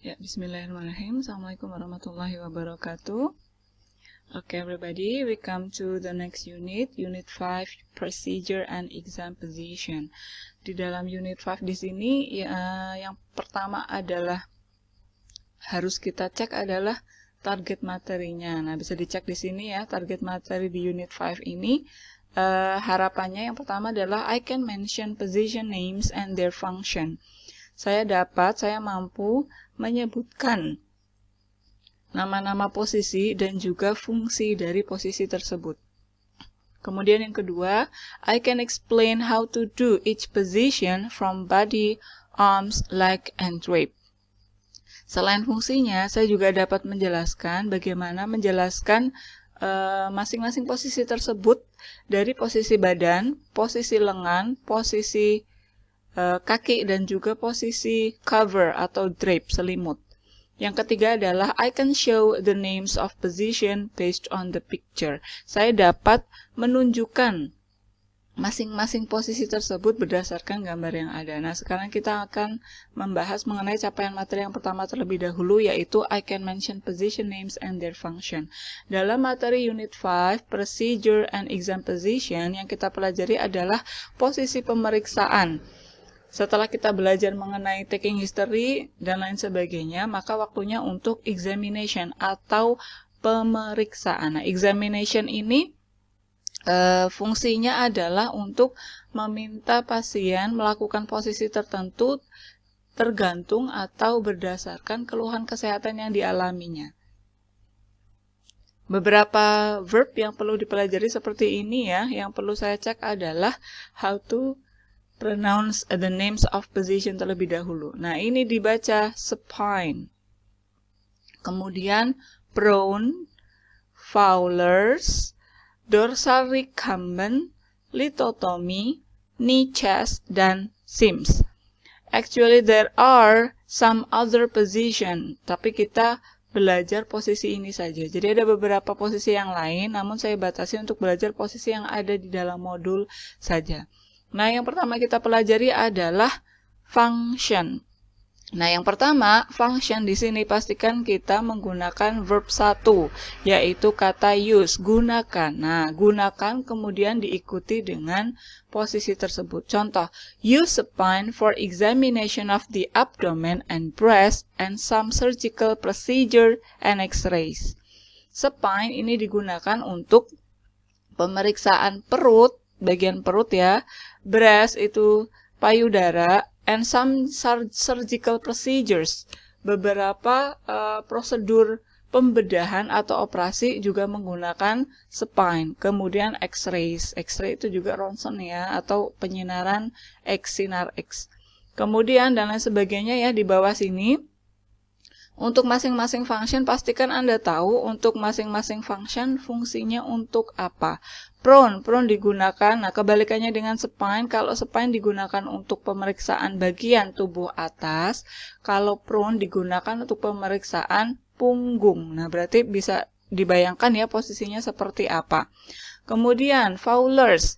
Ya, bismillahirrahmanirrahim. Assalamualaikum warahmatullahi wabarakatuh. Okay, everybody, we come to the next unit, Unit 5, Procedure and Exam Position. Di dalam Unit 5 di sini, yang pertama adalah harus kita cek adalah target materinya. Nah, bisa dicek di sini ya, target materi di Unit 5 ini. Harapannya yang pertama adalah I can mention position names and their function. Saya mampu menyebutkan nama-nama posisi dan juga fungsi dari posisi tersebut. Kemudian yang kedua, I can explain how to do each position from body, arms, leg, and drape. Selain fungsinya, saya juga dapat menjelaskan bagaimana menjelaskan masing-masing posisi tersebut dari posisi badan, posisi lengan, posisi kaki, dan juga posisi cover atau drape, selimut. Yang ketiga adalah I can show the names of position based on the picture. Saya dapat menunjukkan masing-masing posisi tersebut berdasarkan gambar yang ada. Nah, sekarang kita akan membahas mengenai capaian materi yang pertama terlebih dahulu, yaitu I can mention position names and their function. Dalam materi Unit 5, Procedure and Exam Position, yang kita pelajari adalah posisi pemeriksaan. Setelah kita belajar mengenai taking history dan lain sebagainya, maka waktunya untuk examination atau pemeriksaan. Nah, examination ini fungsinya adalah untuk meminta pasien melakukan posisi tertentu tergantung atau berdasarkan keluhan kesehatan yang dialaminya. Beberapa verb yang perlu dipelajari seperti ini ya, yang perlu saya cek adalah how to pronounce the names of position terlebih dahulu. Nah, ini dibaca supine. Kemudian prone, Fowler's, dorsal recumbent, lithotomy, knee chest, dan Sims. Actually, there are some other position, tapi kita belajar posisi ini saja. Jadi ada beberapa posisi yang lain, namun saya batasi untuk belajar posisi yang ada di dalam modul saja. Nah, yang pertama kita pelajari adalah function. Nah, yang pertama, function di sini pastikan kita menggunakan verb 1, yaitu kata use, gunakan. Nah, gunakan kemudian diikuti dengan posisi tersebut. Contoh, use supine for examination of the abdomen and breast and some surgical procedure and x-rays. Supine ini digunakan untuk pemeriksaan perut, bagian perut ya, breast itu payudara, and some surgical procedures, beberapa prosedur pembedahan atau operasi juga menggunakan supine. Kemudian x-rays, x-ray itu juga ronsen ya, atau penyinaran X, sinar X. Kemudian dan lain sebagainya ya di bawah sini. Untuk masing-masing function, pastikan Anda tahu untuk masing-masing function fungsinya untuk apa. Prone digunakan, nah kebalikannya dengan supine, kalau supine digunakan untuk pemeriksaan bagian tubuh atas, kalau prone digunakan untuk pemeriksaan punggung. Nah, berarti bisa dibayangkan ya posisinya seperti apa. Kemudian, Fowler's,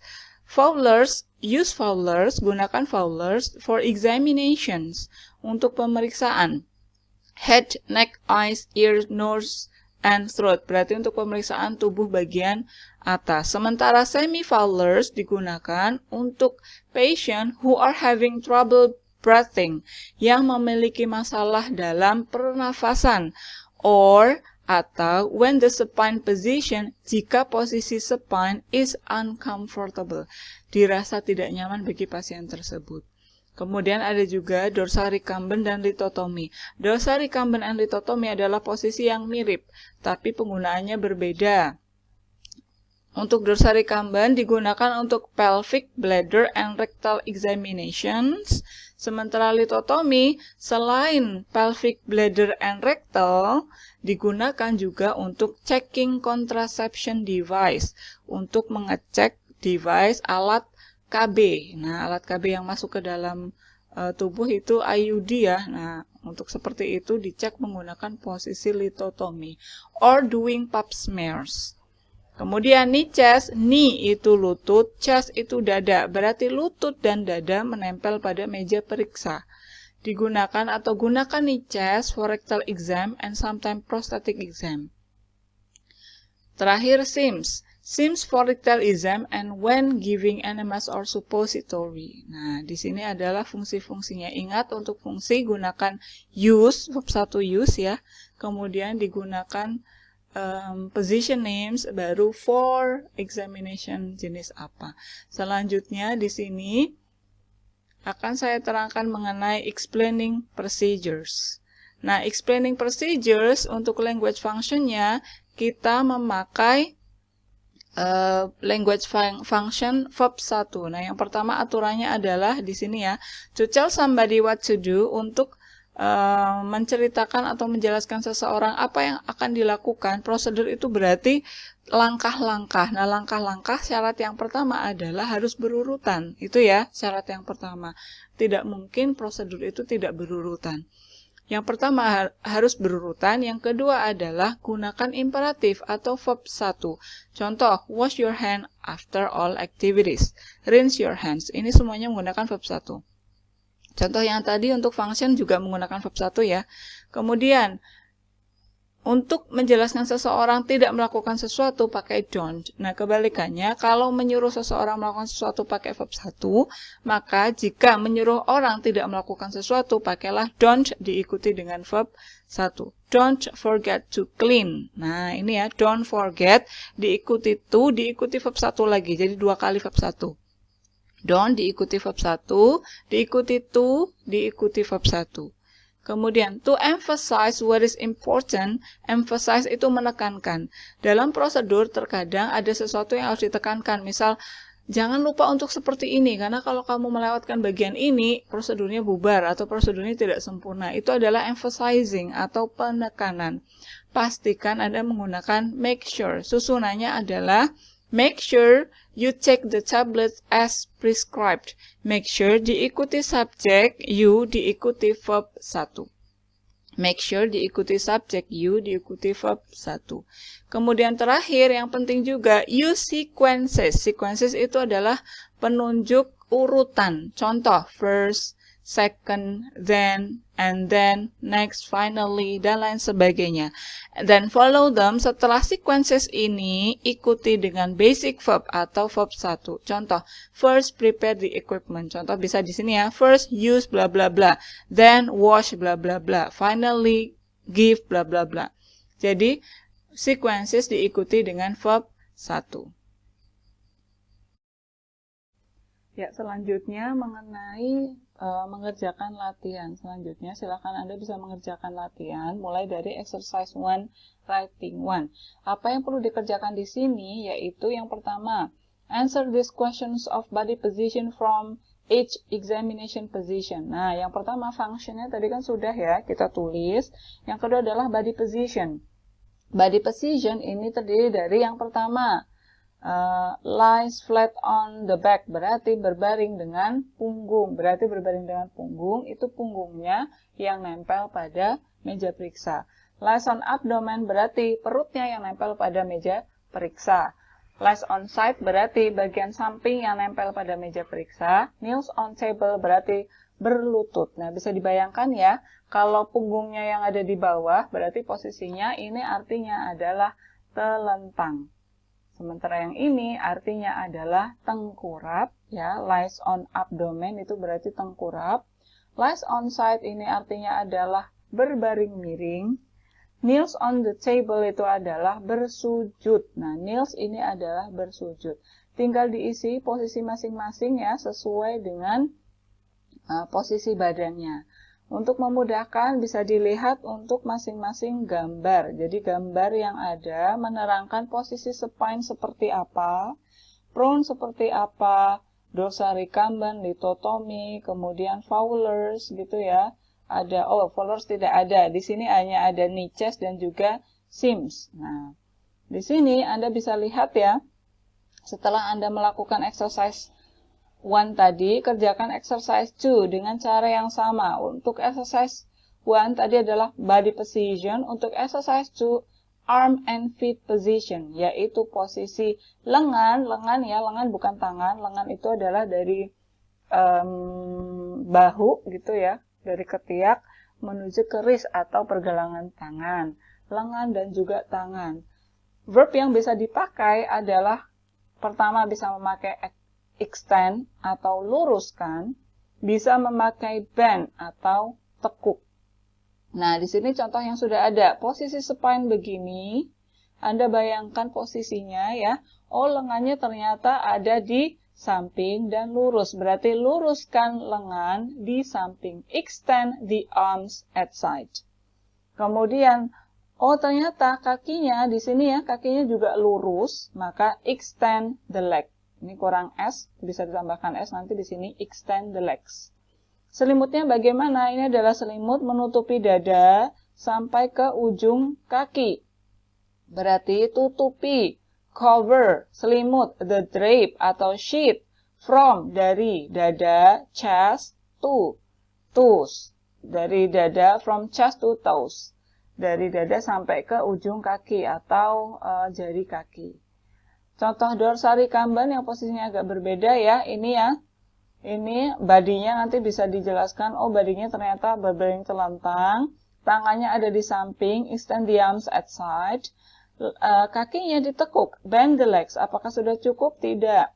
use Fowler's, gunakan Fowler's for examinations, untuk pemeriksaan. Head, neck, eyes, ears, nose, and throat. Berarti untuk pemeriksaan tubuh bagian atas. Sementara semi-Fowler's digunakan untuk patient who are having trouble breathing, yang memiliki masalah dalam pernafasan, or atau when the supine position, jika posisi supine is uncomfortable, dirasa tidak nyaman bagi pasien tersebut. Kemudian ada juga dorsal recumbent dan lithotomy. Dorsal recumbent and lithotomy adalah posisi yang mirip, tapi penggunaannya berbeda. Untuk dorsal recumbent digunakan untuk pelvic, bladder, and rectal examinations. Sementara lithotomy, selain pelvic, bladder, and rectal, digunakan juga untuk checking contraception device, untuk mengecek device alat KB. Nah, alat KB yang masuk ke dalam tubuh itu IUD ya. Nah, untuk seperti itu dicek menggunakan posisi lithotomy. Or doing pap smears. Kemudian knee chest, knee itu lutut, chest itu dada. Berarti lutut dan dada menempel pada meja periksa. Digunakan atau gunakan NICHES for rectal exam and sometimes prosthetic exam. Terakhir SIMS. SIMS for rectal exam and when giving enemas or suppository. Nah, di sini adalah fungsi-fungsinya. Ingat untuk fungsi gunakan use, verb 1 use ya. Kemudian digunakan position names, baru for examination jenis apa. Selanjutnya di sini akan saya terangkan mengenai explaining procedures. Nah, explaining procedures untuk language function-nya kita memakai language function verb 1. Nah, yang pertama aturannya adalah di sini ya, to tell somebody what to do, untuk menceritakan atau menjelaskan seseorang apa yang akan dilakukan. Prosedur itu berarti langkah-langkah. Nah, langkah-langkah syarat yang pertama adalah harus berurutan. Itu ya, syarat yang pertama. Tidak mungkin prosedur itu tidak berurutan. Yang pertama harus berurutan, yang kedua adalah gunakan imperatif atau verb 1. Contoh, wash your hand after all activities. Rinse your hands. Ini semuanya menggunakan verb 1. Contoh yang tadi untuk function juga menggunakan verb 1 ya. Kemudian, untuk menjelaskan seseorang tidak melakukan sesuatu pakai don't. Nah, kebalikannya, kalau menyuruh seseorang melakukan sesuatu pakai verb 1, maka jika menyuruh orang tidak melakukan sesuatu, pakailah don't diikuti dengan verb 1. Don't forget to clean. Nah, ini ya, don't forget diikuti to, diikuti verb 1 lagi. Jadi 2 kali verb 1. Don't diikuti verb 1, diikuti to, diikuti verb 1. Kemudian, to emphasize what is important, emphasize itu menekankan. Dalam prosedur terkadang ada sesuatu yang harus ditekankan. Misal, jangan lupa untuk seperti ini, karena kalau kamu melewatkan bagian ini, prosedurnya bubar atau prosedurnya tidak sempurna. Itu adalah emphasizing atau penekanan. Pastikan Anda menggunakan make sure. Susunannya adalah make sure you take the tablet as prescribed. Make sure diikuti subjek, you diikuti verb 1. Make sure diikuti subjek, you diikuti verb 1. Kemudian terakhir yang penting juga, use sequences. Sequences itu adalah penunjuk urutan. Contoh, first, second, then, and then, next, finally, dan lain sebagainya. Dan follow them. Setelah sequences ini, ikuti dengan basic verb atau verb 1. Contoh, first prepare the equipment. Contoh bisa di sini ya, first use bla bla bla, then wash bla bla bla, finally give bla bla bla. Jadi, sequences diikuti dengan verb 1. Ya, selanjutnya mengenai mengerjakan latihan. Selanjutnya, silakan Anda bisa mengerjakan latihan mulai dari exercise 1, writing 1. Apa yang perlu dikerjakan di sini yaitu yang pertama, answer these questions of body position from each examination position. Nah, yang pertama functionnya tadi kan sudah ya kita tulis. Yang kedua adalah body position. Body position ini terdiri dari yang pertama, lies flat on the back, berarti berbaring dengan punggung. Berarti berbaring dengan punggung, itu punggungnya yang nempel pada meja periksa. Lies on abdomen berarti perutnya yang nempel pada meja periksa. Lies on side berarti bagian samping yang nempel pada meja periksa. Kneels on table berarti berlutut. Nah, bisa dibayangkan ya, kalau punggungnya yang ada di bawah, berarti posisinya ini artinya adalah telentang. Sementara yang ini artinya adalah tengkurap, ya, lies on abdomen itu berarti tengkurap. Lies on side ini artinya adalah berbaring miring. Kneels on the table itu adalah bersujud. Nah, kneels ini adalah bersujud. Tinggal diisi posisi masing-masing ya, sesuai dengan posisi badannya. Untuk memudahkan bisa dilihat untuk masing-masing gambar. Jadi gambar yang ada menerangkan posisi supine seperti apa, prone seperti apa, dorsal recumbent, lithotomy, kemudian Fowler's gitu ya. Ada, Fowler's tidak ada. Di sini hanya ada NICHES dan juga SIMS. Nah, di sini Anda bisa lihat ya, setelah Anda melakukan exercise 1 tadi, kerjakan exercise 2 dengan cara yang sama. Untuk exercise 1 tadi adalah body position. Untuk exercise 2, arm and feet position, yaitu posisi lengan ya, lengan bukan tangan. Lengan itu adalah dari bahu gitu ya. dari ketiak menuju ke wrist atau pergelangan tangan, lengan dan juga tangan. Verb yang bisa dipakai adalah pertama bisa memakai extend atau luruskan, bisa memakai bend atau tekuk. Nah, di sini contoh yang sudah ada. Posisi supine begini, Anda bayangkan posisinya ya. Oh, lengannya ternyata ada di samping dan lurus. Berarti luruskan lengan di samping. Extend the arms at side. Kemudian, oh ternyata kakinya di sini ya, kakinya juga lurus, maka extend the leg. Ini kurang S, bisa ditambahkan S nanti di sini, extend the legs. Selimutnya bagaimana? Ini adalah selimut menutupi dada sampai ke ujung kaki. Berarti tutupi, cover, selimut, the drape atau sheet, from, dari dada, chest, to, toes. Dari dada, from chest to toes. Dari dada sampai ke ujung kaki atau jari kaki. Contoh dorsal recumbent yang posisinya agak berbeda ya, ini ya. Ini badinya nanti bisa dijelaskan, oh badinya ternyata berbaring telentang, tangannya ada di samping, extend the arms at side, kakinya ditekuk, bend the legs, apakah sudah cukup? Tidak.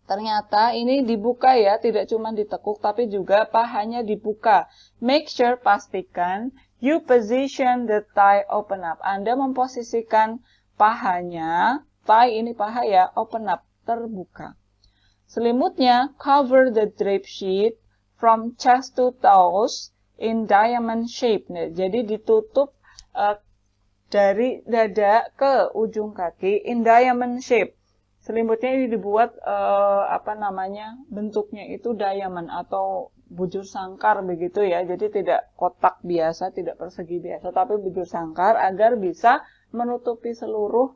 Ternyata ini dibuka ya, tidak cuma ditekuk, tapi juga pahanya dibuka. Make sure, pastikan, you position the thigh open up. Anda memposisikan pahanya, thigh ini paha ya, open up, terbuka. Selimutnya, cover the drape sheet from chest to toes in diamond shape. Nah, jadi ditutup dari dada ke ujung kaki in diamond shape. Selimutnya ini dibuat bentuknya itu diamond atau bujur sangkar begitu ya. Jadi tidak kotak biasa, tidak persegi biasa, tapi bujur sangkar agar bisa menutupi seluruh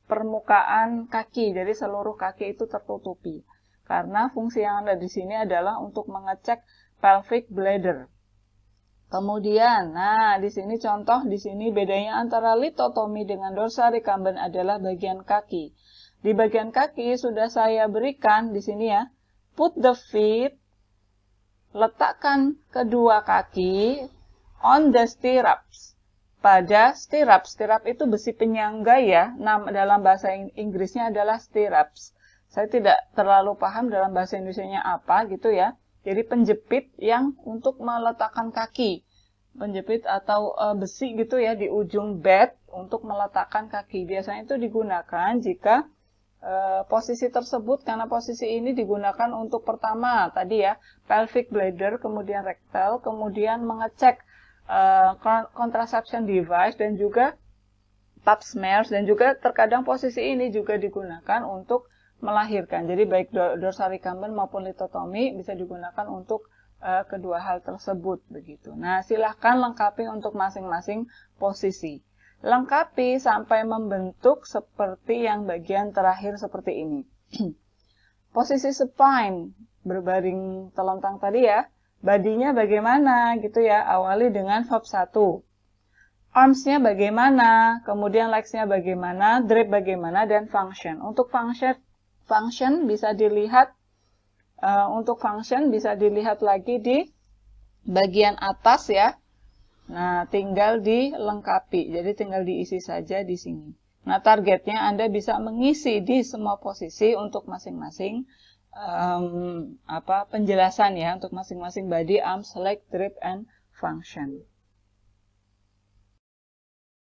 permukaan kaki. Jadi seluruh kaki itu tertutupi. Karena fungsi yang ada di sini adalah untuk mengecek pelvic bladder. Kemudian, nah di sini contoh, di sini bedanya antara lithotomy dengan dorsal recumbent adalah bagian kaki. Di bagian kaki sudah saya berikan di sini ya, put the feet, letakkan kedua kaki on the stirrups. Pada stirrup, stirrup itu besi penyangga ya, dalam bahasa Inggrisnya adalah stirrups. Saya tidak terlalu paham dalam bahasa Indonesianya apa gitu ya. Jadi penjepit yang untuk meletakkan kaki. Penjepit atau besi gitu ya di ujung bed untuk meletakkan kaki. Biasanya itu digunakan jika posisi tersebut, karena posisi ini digunakan untuk pertama tadi ya, pelvic bladder, kemudian rectal, kemudian mengecek contraception device dan juga pap smears, dan juga terkadang posisi ini juga digunakan untuk melahirkan. Jadi baik dorsal recumbent maupun lithotomy bisa digunakan untuk kedua hal tersebut begitu. Nah, silahkan lengkapi untuk masing-masing posisi. Lengkapi sampai membentuk seperti yang bagian terakhir seperti ini. Posisi supine, berbaring telentang tadi ya. Badinya bagaimana gitu ya. Awali dengan verb 1. Arms-nya bagaimana, kemudian legs-nya bagaimana, drape bagaimana, dan function. Untuk function bisa dilihat lagi di bagian atas ya. Nah, tinggal dilengkapi. Jadi tinggal diisi saja di sini. Nah, targetnya Anda bisa mengisi di semua posisi untuk masing-masing penjelasan ya, untuk masing-masing body, arms, leg, drape, and function.